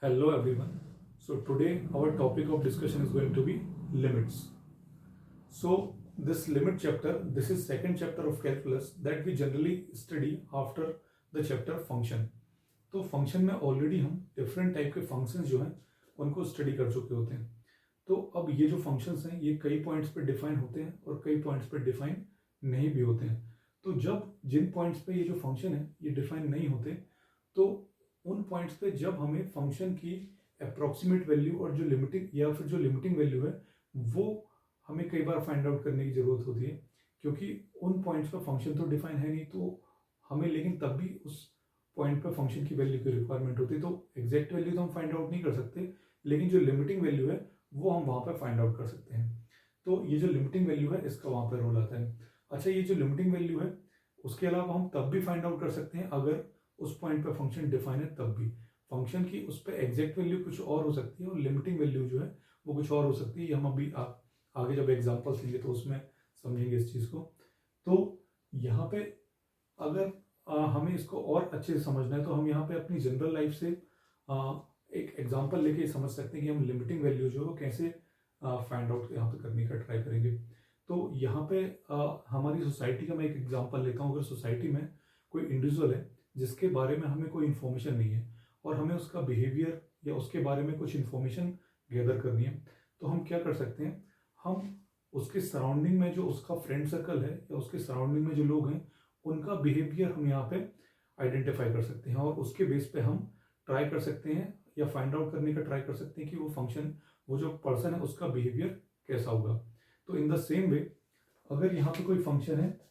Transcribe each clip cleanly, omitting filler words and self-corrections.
Hello everyone. So today our topic of discussion is going to be limits. So this limit chapter, this is second chapter of calculus that we generally study after the chapter function. तो function में already हम different type के functions जो हैं उनको study कर चुके होते हैं. तो अब ये जो फंक्शंस हैं ये कई पॉइंट्स पे डिफाइन होते हैं और कई पॉइंट्स पे डिफाइन नहीं भी होते हैं. तो जब जिन पॉइंट्स पे ये जो फंक्शन है ये डिफाइन नहीं होते तो उन पॉइंट्स पे जब हमें फंक्शन की अप्रॉक्सीमेट वैल्यू और जो लिमिटिंग या फिर जो लिमिटिंग वैल्यू है वो हमें कई बार फाइंड आउट करने की ज़रूरत होती है, क्योंकि उन पॉइंट्स पर फंक्शन तो डिफाइन है नहीं, तो हमें लेकिन तब भी उस पॉइंट पर फंक्शन की वैल्यू की रिक्वायरमेंट होती है. तो एग्जैक्ट वैल्यू तो हम फाइंड आउट नहीं कर सकते, लेकिन जो लिमिटिंग वैल्यू है वो हम वहाँ पर फाइंड आउट कर सकते हैं. तो ये जो लिमिटिंग वैल्यू है इसका वहाँ पर रोल आता है. अच्छा, ये जो लिमिटिंग वैल्यू है उसके अलावा हम तब भी फाइंड आउट कर सकते हैं अगर उस पॉइंट पे फंक्शन डिफाइन है, तब भी फंक्शन की उस पर एग्जैक्ट वैल्यू कुछ और हो सकती है और लिमिटिंग वैल्यू जो है वो कुछ और हो सकती है. ये हम अभी आगे जब एग्जांपल्स लेंगे तो उसमें समझेंगे इस चीज़ को. तो यहाँ पे अगर हमें इसको और अच्छे से समझना है तो हम यहाँ पे अपनी जनरल लाइफ से एक एग्जांपल लेके समझ सकते हैं कि हम लिमिटिंग वैल्यू जो है वो कैसे फाइंड आउट यहाँ पे करने का ट्राई करेंगे. तो यहाँ पे हमारी सोसाइटी का मैं एक एग्जांपल लेता हूँ. अगर सोसाइटी में कोई इंडिविजुअल है जिसके बारे में हमें कोई इन्फॉर्मेशन नहीं है और हमें उसका बिहेवियर या उसके बारे में कुछ इन्फॉर्मेशन गैदर करनी है, तो हम क्या कर सकते हैं, हम उसके सराउंडिंग में जो उसका फ्रेंड सर्कल है या उसके सराउंडिंग में जो लोग हैं उनका बिहेवियर हम यहाँ पे आइडेंटिफाई कर सकते हैं और उसके बेस पे हम ट्राई कर सकते हैं या फाइंड आउट करने का ट्राई कर सकते हैं कि वो फंक्शन, वो जो पर्सन है उसका बिहेवियर कैसा होगा. तो इन द सेम वे अगर यहाँ पे कोई फंक्शन है,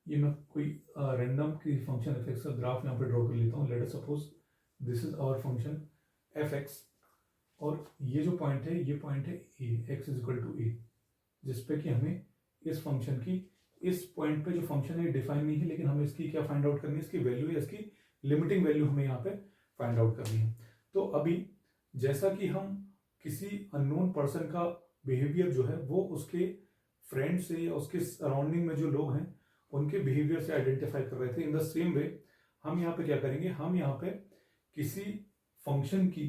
ये मैं कोई रैंडम की फंक्शन एफ एक्स का ग्राफ यहाँ पे ड्रॉ कर लेता हूँ. Let us suppose this is our function F X और ये जो पॉइंट है ये पॉइंट है A, X is equal to A, जिसपे कि हमें इस फंक्शन की इस पॉइंट पे जो फंक्शन है डिफाइन नहीं है, लेकिन हमें इसकी क्या फाइंड आउट करनी है, इसकी वैल्यू या इसकी लिमिटिंग वैल्यू हमें यहाँ पे फाइंड आउट करनी है. तो अभी जैसा कि हम किसी अननोन पर्सन का बिहेवियर जो है वो उसके फ्रेंड से या उसके सराउंडिंग में जो लोग हैं उनके बिहेवियर से आइडेंटिफाई कर रहे थे, इन द सेम वे हम यहाँ पे क्या करेंगे, हम यहाँ पे किसी फंक्शन की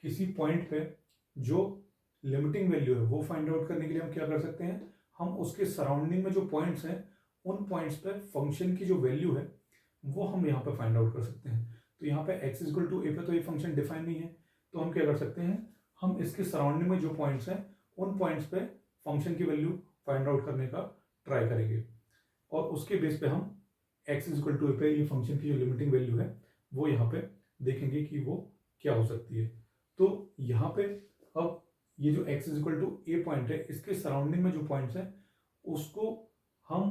किसी पॉइंट पे जो लिमिटिंग वैल्यू है वो फाइंड आउट करने के लिए हम क्या कर सकते हैं, हम उसके सराउंडिंग में जो पॉइंट्स हैं उन पॉइंट्स पे फंक्शन की जो वैल्यू है वो हम यहाँ पे फाइंड आउट कर सकते हैं. तो यहाँ पे x इज इक्वल टू ए पे तो ये फंक्शन डिफाइन नहीं है, तो हम क्या कर सकते हैं, हम इसके सराउंडिंग में जो पॉइंट्स हैं उन पॉइंट्स पे फंक्शन की वैल्यू फाइंड आउट करने का ट्राई करेंगे और उसके बेस पे हम x इज इक्वल टू ए पे ये फंक्शन की जो लिमिटिंग वैल्यू है वो यहाँ पे देखेंगे कि वो क्या हो सकती है. तो यहाँ पे अब ये जो x is equal to A point है इसके सराउंडिंग में जो पॉइंट्स हैं उसको हम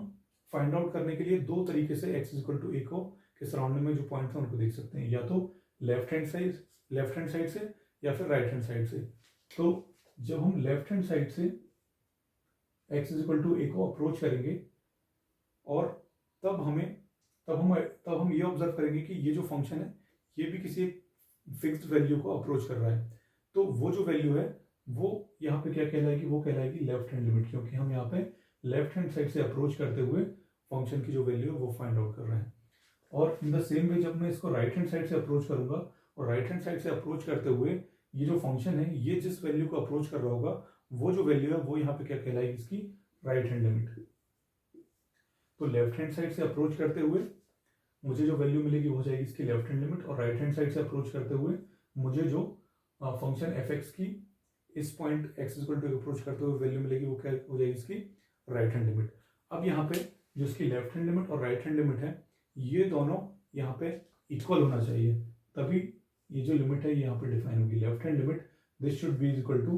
फाइंड आउट करने के लिए दो तरीके से x इज इक्वल टू ए को के सराउंडिंग में जो पॉइंट्स हैं उनको देख सकते हैं, या तो लेफ्ट हैंड साइड से या फिर राइट हैंड साइड से. तो जब हम लेफ्ट हैंड साइड से x इज इक्वल टू ए को अप्रोच करेंगे और तब हम ये ऑब्जर्व करेंगे कि ये जो फंक्शन है ये भी किसी फिक्स्ड वैल्यू को अप्रोच कर रहा है. तो वो जो वैल्यू है वो यहाँ पे क्या कहलाएगी, वो कहलाएगी लेफ्ट हैंड लिमिट, क्योंकि हम यहाँ पे लेफ्ट हैंड साइड से अप्रोच करते हुए फंक्शन की जो वैल्यू है वो फाइंड आउट कर रहे हैं. और इन द सेम वे जब मैं इसको राइट हैंड साइड से अप्रोच करूंगा और राइट हैंड साइड से अप्रोच करते हुए ये जो फंक्शन है ये जिस वैल्यू को अप्रोच कर रहा होगा वो जो वैल्यू है वो यहाँ पे क्या कहलाएगी, इसकी राइट हैंड लिमिट. तो लेफ्ट हैंड साइड से अप्रोच करते हुए मुझे जो वैल्यू मिलेगी वो हो जाएगी इसकी लेफ्ट हैंड लिमिट, और राइट हैंड साइड से अप्रोच करते हुए मुझे जो फंक्शन एफ एक्स की इस point X equal to approach करते हुए वैल्यू मिलेगी वो क्या हो जाएगी, इसकी राइट हैंड लिमिट. अब यहाँ पे जो इसकी लेफ्ट हैंड लिमिट और राइट हैंड लिमिट है ये दोनों यहाँ पे इक्वल होना चाहिए, तभी ये जो लिमिट है ये यहाँ पे डिफाइन होगी. Left hand limit this should be equal to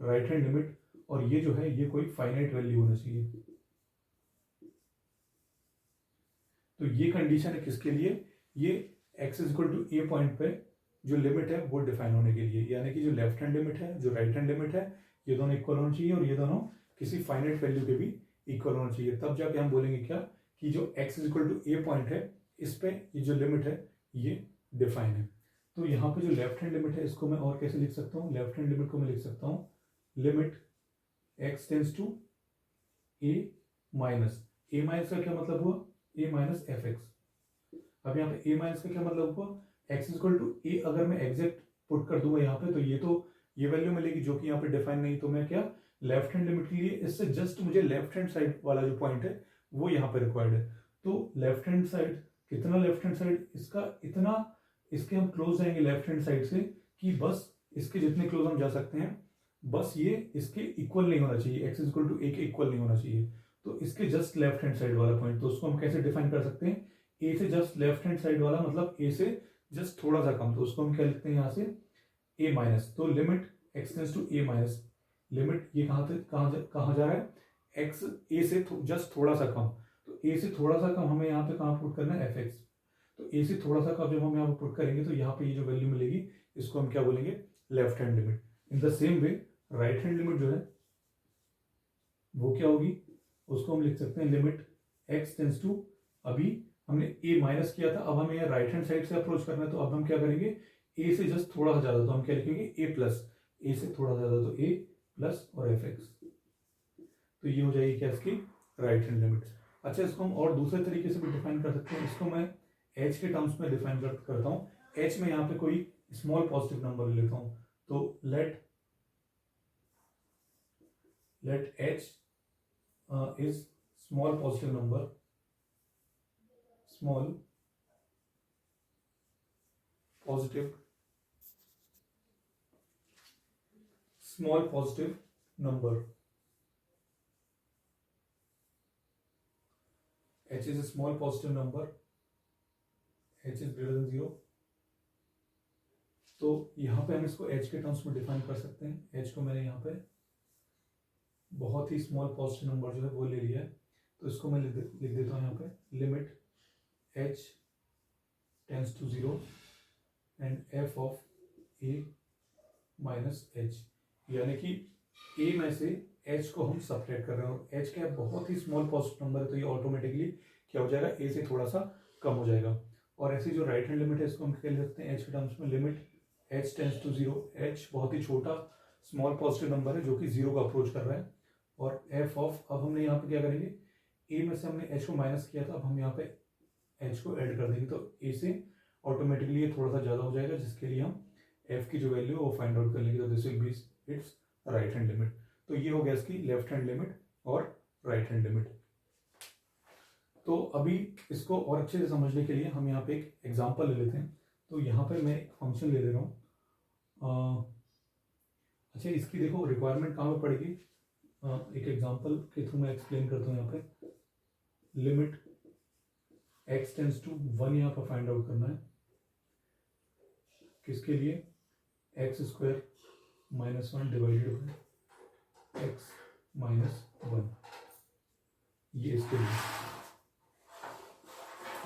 right hand limit, और ये जो है ये कोई फाइनाइट वैल्यू होना चाहिए. तो ये कंडीशन है किसके लिए, ये x is equal to A point पे जो लिमिट है वो डिफाइन होने के लिए, यानी कि जो लेफ्ट हैंड लिमिट है जो राइट हैंड लिमिट है ये दोनों इक्वल होना चाहिए और ये दोनों किसी फाइनाइट वैल्यू के भी इक्वल होना चाहिए. तब जाके हम बोलेंगे क्या कि जो x is equal to A point है इस पे ये जो लिमिट है ये डिफाइन है. तो यहाँ पे जो लेफ्ट हैंड लिमिट है इसको मैं और कैसे लिख सकता हूँ, लेफ्ट हैंड लिमिट को मैं लिख सकता हूँ limit x tends to a minus का क्या मतलब हुआ, a माइनस एफ एक्स. अब यहाँ पे a माइनस का क्या मतलब हुआ, x इक्वल टू ए अगर मैं एग्जैक्ट पुट कर दूंगा यहाँ पे तो ये वैल्यू मिलेगी जो कि यहाँ पे डिफाइन नहीं, तो मैं क्या लेफ्ट हैंड लिमिट के लिए इससे जस्ट मुझे लेफ्ट हैंड साइड वाला जो पॉइंट है वो यहाँ पे रिक्वायर्ड है। तो लेफ्ट हैंड साइड कितना, लेफ्ट हैंड साइड इसका इतना, इसके हम क्लोज जाएंगे लेफ्ट हैंड साइड से कि बस इसके जितने क्लोज हम जा सकते हैं, बस ये इसके इक्वल नहीं होना चाहिए, x इक्वल टू ए के इक्वल नहीं होना चाहिए। तो इसके जस्ट लेफ्ट हैंड साइड वाला पॉइंट, तो उसको हम कैसे डिफाइन कर सकते हैं, ए से जस्ट लेफ्ट हैंड साइड वाला मतलब ए से जस्ट थोड़ा सा कम, तो उसको हम क्या लिखते हैं यहाँ से a माइनस। तो limit x tends to a minus, limit ये कहाँ जा रहा है, x a से जस्ट थोड़ा सा कम, तो a से थोड़ा सा कम हमें यहाँ पे कहाँ पुट करना है fx। तो a से थोड़ा सा कम जब हम यहाँ पे पुट करेंगे तो यहाँ पे ये जो वैल्यू मिलेगी इसको हम क्या बोलेंगे, left hand limit. In the same way right hand limit जो है वो क्या होगी, उसको हम लिख सकते हैं लिमिट x टेंड्स टू, अभी हमने a माइनस किया था, अब हमें राइट हैंड साइड से अप्रोच करना है, तो अब हम क्या करेंगे, a से जस्ट थोड़ा सा ज्यादा, तो हम क्या लिखेंगे a प्लस, a से थोड़ा ज्यादा तो a प्लस और fx। तो ये हो जाएगी क्या इसकी राइट हैंड लिमिट। अच्छा, इसको हम और दूसरे तरीके से भी डिफाइन कर सकते हैं, इसको मैं h के टर्म्स में डिफाइन करता हूँ। h में यहाँ पे कोई स्मॉल पॉजिटिव नंबर ले लेता हूँ, तो late h is small positive number, small positive number, h is a small positive number, h is greater than 0। तो यहाँ पे हम इसको h के टर्म्स में डिफाइन कर सकते हैं। h को मैंने यहाँ पे बहुत ही स्मॉल पॉजिटिव नंबर जो है वो ले लिया है, तो इसको मैं लिख देता हूँ यहाँ पे limit h tends to 0 and f of a minus h, यानी कि a में से h को हम सब्ट्रैक्ट कर रहे हैं, और h क्या बहुत ही स्मॉल पॉजिटिव नंबर है, तो ये ऑटोमेटिकली क्या हो जाएगा, a से थोड़ा सा कम हो जाएगा। और ऐसी जो राइट हैंड लिमिट है इसको हम क्या लिख सकते हैं h के टर्म्स में, limit h tends to 0, h बहुत ही छोटा स्मॉल पॉजिटिव नंबर है जो कि 0 को अप्रोच कर रहा है, और f ऑफ, अब हमने यहाँ पे क्या करेंगे, a में से हमने h को माइनस किया था, अब हम यहाँ पे h को ऐड कर देंगे, तो a से ऑटोमेटिकली ये थोड़ा सा ज़्यादा हो जाएगा, जिसके लिए हम f की जो वैल्यू है वो फाइंड आउट कर लेंगे, तो this will B it's right hand limit. तो ये हो गया इसकी लेफ्ट हैंड लिमिट और राइट हैंड लिमिट। तो अभी इसको और अच्छे से समझने के लिए हम यहाँ पे एक एग्जांपल ले लेते हैं। तो यहाँ पे मैं एक फंक्शन ले रहा हूँ। अच्छा, इसकी देखो रिक्वायरमेंट कहाँ पे पड़ेगी, एक एग्जांपल के थ्रू मैं एक्सप्लेन करता हूँ। यहाँ पे लिमिट x टेंड्स टू 1 यहाँ पर फाइंड आउट करना है, किसके लिए, x square minus 1 divided by x minus 1, ये इसके लिए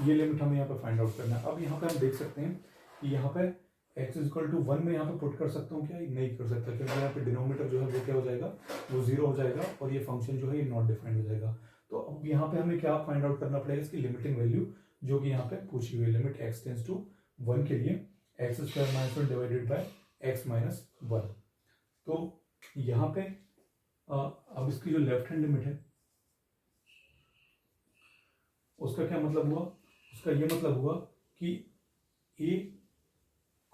ये लिमिट हमें यहाँ पे फाइंड आउट करना है। अब यहाँ पे हम देख सकते हैं कि यहाँ पे x इक्वल टू 1 में यहाँ पे पुट कर सकता हूँ क्या, नहीं कर सकता, क्योंकि यहाँ पे डिनोमिनेटर जो है वो क्या हो जाएगा, वो 0 हो जाएगा, और ये फंक्शन जो है ये नॉट डिफाइंड हो जाएगा। तो अब यहाँ पे हमें क्या फाइंड आउट करना पड़ेगा, इसकी लिमिटिंग वैल्यू जो कि यहाँ पे पूछी हुई है, लिमिट x टेंड्स टू 1 के लिए x square minus 1 divided by x minus 1। तो यहाँ पे अब इसकी जो लेफ्ट हैंड लिमिट है उसका क्या मतलब हुआ, उसका ये मतलब हुआ कि a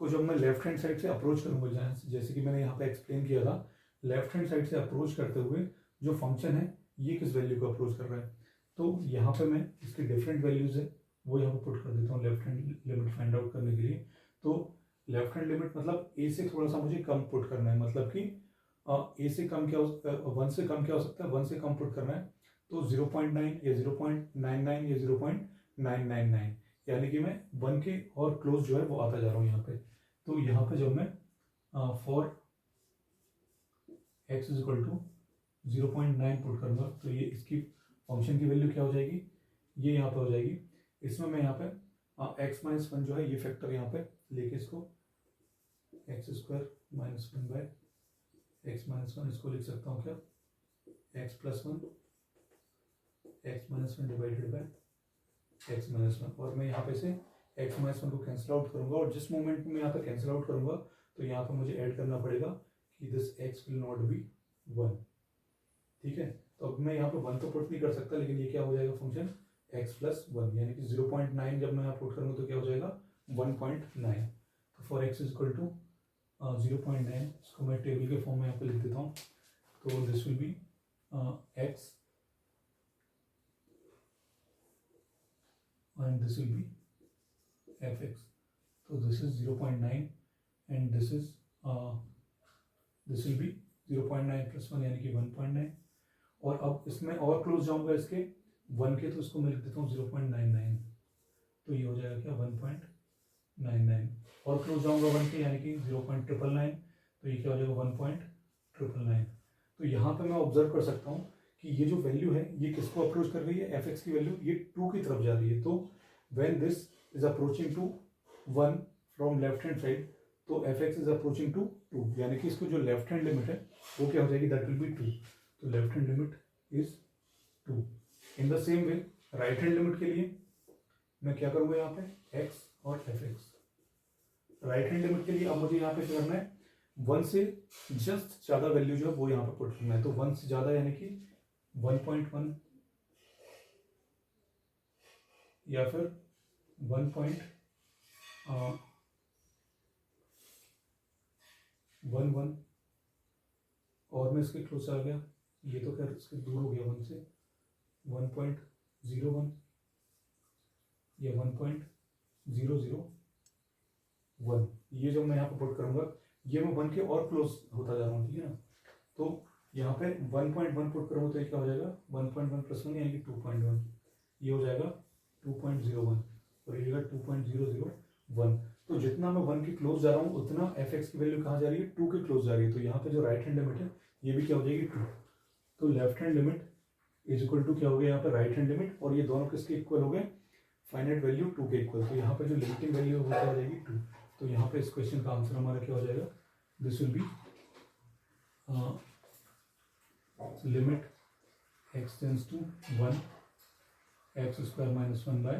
को जब मैं लेफ्ट हैंड साइड से अप्रोच करूंगा, जैसे कि मैंने यहाँ पे एक्सप्लेन किया था, लेफ्ट हैंड साइड से अप्रोच करते हुए जो फंक्शन है ये किस वैल्यू को अप्रोच कर रहा है, तो यहाँ पे मैं इसकी डिफरेंट वैल्यूज है वो यहाँ पे पुट कर देता हूँ left hand limit find out करने के लिए। तो लेफ्ट हैंड लिमिट मतलब a से थोड़ा सा मुझे कम पुट करना है, मतलब कि a से कम क्या हो, 1 से कम क्या हो सकता है, 1 से कम पुट करना है, तो 0.9 या 0.99 या 0.999, यानी कि मैं 1 के और क्लोज जो है वो आता जा रहा हूँ यहाँ पे। तो यहाँ पे जब मैं for x is equal to 0.9 put करूँगा तो ये इसकी फंक्शन की वैल्यू क्या हो जाएगी, ये यहाँ पे हो जाएगी। इसमें मैं यहाँ पे x माइनस 1 जो है ये फैक्टर यहाँ पे लेके इसको x square minus 1 by x minus 1 इसको लिख सकता हूँ क्या, x plus 1 x minus 1 divided by x minus 1, और मैं यहाँ पे से x माइनस 1 को कैंसिल आउट करूंगा, और जिस मोमेंट में यहाँ पे कैंसिल आउट करूंगा तो यहाँ पे मुझे ऐड करना पड़ेगा कि this x will not be 1, ठीक है। तो अब मैं यहाँ पे 1 तो पुट नहीं कर सकता, लेकिन ये क्या हो जाएगा फंक्शन x प्लस 1, यानी कि 0.9 जब मैं यहाँ पुट करूँगा तो क्या हो जाएगा 1.9। तो for x is equal to 0.9, इसको मैं टेबल के फॉर्म में यहाँ पे लिख देता हूँ। तो this will B x and this will be fx. So this is 0.9 and this will be 0.9 plus 1 यानी कि 1.9। और अब इसमें और क्लोज जाऊंगा इसके 1 के, तो इसको मैं लिख देता हूँ 0.99। तो ये हो जाएगा क्या 1.99। और क्लोज जाऊंगा 1 के यानी कि 0.999, तो ये क्या हो जाएगा 1.999। तो यहाँ पे मैं ऑब्जर्व कर सकता हूँ कि ये जो वैल्यू है ये किसको अप्रोच कर रही है, fx की वैल्यू ये 2 की तरफ जा रही है। तो when this is approaching to 1 from left hand side, तो fx is approaching to 2, यानी कि इसको जो लेफ्ट हैंड लिमिट है वो क्या हो जाएगी, दैट विल बी 2। तो left hand limit is 2। In the same way right hand limit के लिए मैं क्या करूँगा यहाँ पे x और fx। राइट हैंड लिमिट के लिए अब मुझे यहाँ पे क्या करना है, 1 से जस्ट ज़्यादा वैल्यू जो है वो यहाँ पे पुट करना है। तो 1 से ज़्यादा यानी कि 1.1 या फिर 1.11 और मैं इसके क्लोज आ गया, ये तो खैर इसके दूर हो गया 1 से 1.01 या 1.001। ये जो मैं यहाँ पर पुट करूँगा ये मैं 1 के और क्लोज होता जा रहा हूँ, ठीक है ना। तो यहाँ पे 1.1 पुट करूँगा तो ये क्या हो जाएगा 1.1 प्लस 1 यानी कि 2.1, ये हो जाएगा 2.01 और ये होगा 2.001। तो जितना मैं 1 के क्लोज जा रहा हूँ उतना fx की वैल्यू कहाँ जा रही है, 2 के क्लोज जा रही है। तो यहाँ पे जो राइट हैंड लिमिट है ये भी क्या हो जाएगी 2। तो left hand limit is equal to क्या हो गया यहाँ पे राइट हैंड लिमिट, और ये दोनों किसके इक्वल हो गए, फाइनाइट वैल्यू 2 के इक्वल। तो यहाँ पे जो लिमिटिंग वैल्यू है वो क्या हो जाएगी 2। तो यहाँ पे इस क्वेश्चन का आंसर हमारा क्या हो जाएगा, this will be limit x tends to 1 x square minus 1 by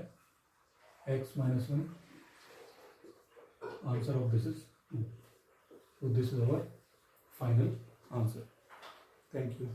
x minus 1. Answer of this is 2. So this is our final answer. Thank you.